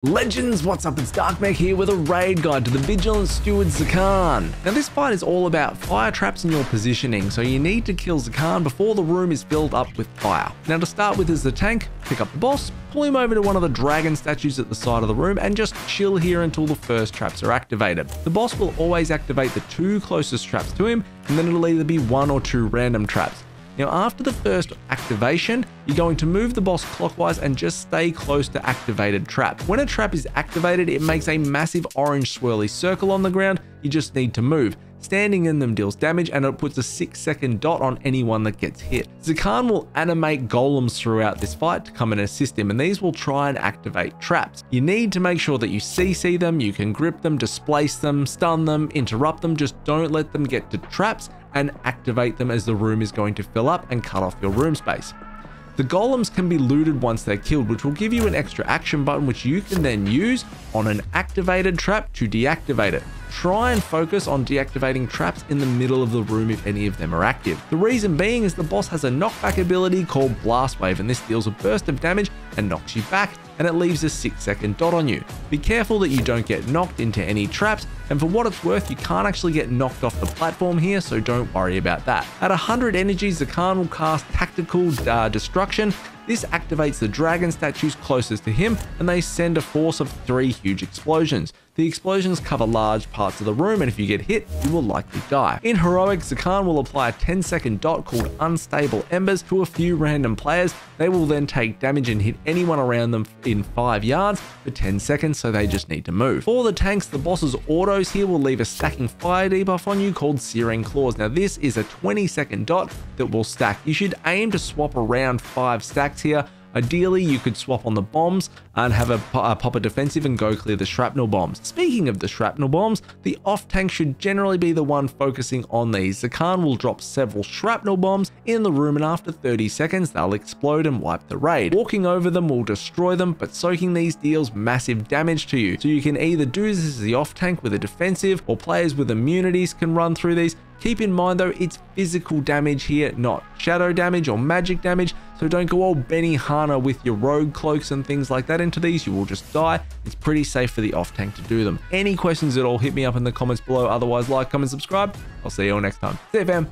Legends, what's up? It's Darkmech here with a raid guide to the Vigilant Steward Zskarn. Now this fight is all about fire traps and your positioning, so you need to kill Zskarn before the room is filled up with fire. Now to start with is the tank, pick up the boss, pull him over to one of the dragon statues at the side of the room and just chill here until the first traps are activated. The boss will always activate the two closest traps to him, and then it'll either be one or two random traps. Now after the first activation, you're going to move the boss clockwise and just stay close to activated trap. When a trap is activated, it makes a massive orange swirly circle on the ground. You just need to move. Standing in them deals damage and it puts a 6-second dot on anyone that gets hit. Zskarn will animate golems throughout this fight to come and assist him, and these will try and activate traps. You need to make sure that you CC them, you can grip them, displace them, stun them, interrupt them, just don't let them get to traps and activate them as the room is going to fill up and cut off your room space. The golems can be looted once they're killed, which will give you an extra action button which you can then use on an activated trap to deactivate it. Try and focus on deactivating traps in the middle of the room if any of them are active. The reason being is the boss has a knockback ability called Blast Wave, and this deals a burst of damage and knocks you back, and it leaves a 6-second dot on you. Be careful that you don't get knocked into any traps, and for what it's worth, you can't actually get knocked off the platform here, so don't worry about that. At 100 energy, Zskarn will cast Tactical Destruction. This activates the dragon statues closest to him, and they send a force of 3 huge explosions. The explosions cover large parts of the room, and if you get hit, you will likely die. In Heroic, Zskarn will apply a 10-second dot called Unstable Embers to a few random players. They will then take damage and hit anyone around them in 5 yards for 10 seconds, so they just need to move. For the tanks, the boss's autos here will leave a stacking fire debuff on you called Searing Claws. Now this is a 20-second dot that will stack. You should aim to swap around 5 stacks here. Ideally, you could swap on the bombs and have a pop a defensive and go clear the Shrapnel Bombs. Speaking of the Shrapnel Bombs, the off-tank should generally be the one focusing on these. Zskarn will drop several Shrapnel Bombs in the room, and after 30 seconds, they'll explode and wipe the raid. Walking over them will destroy them, but soaking these deals massive damage to you. So you can either do this as the off-tank with a defensive, or players with immunities can run through these. Keep in mind though, it's physical damage here, not shadow damage or magic damage, so don't go all Benihana with your rogue cloaks and things like that into these, you will just die. It's pretty safe for the off-tank to do them. Any questions at all, hit me up in the comments below. Otherwise, like, comment, subscribe. I'll see you all next time. See you, fam.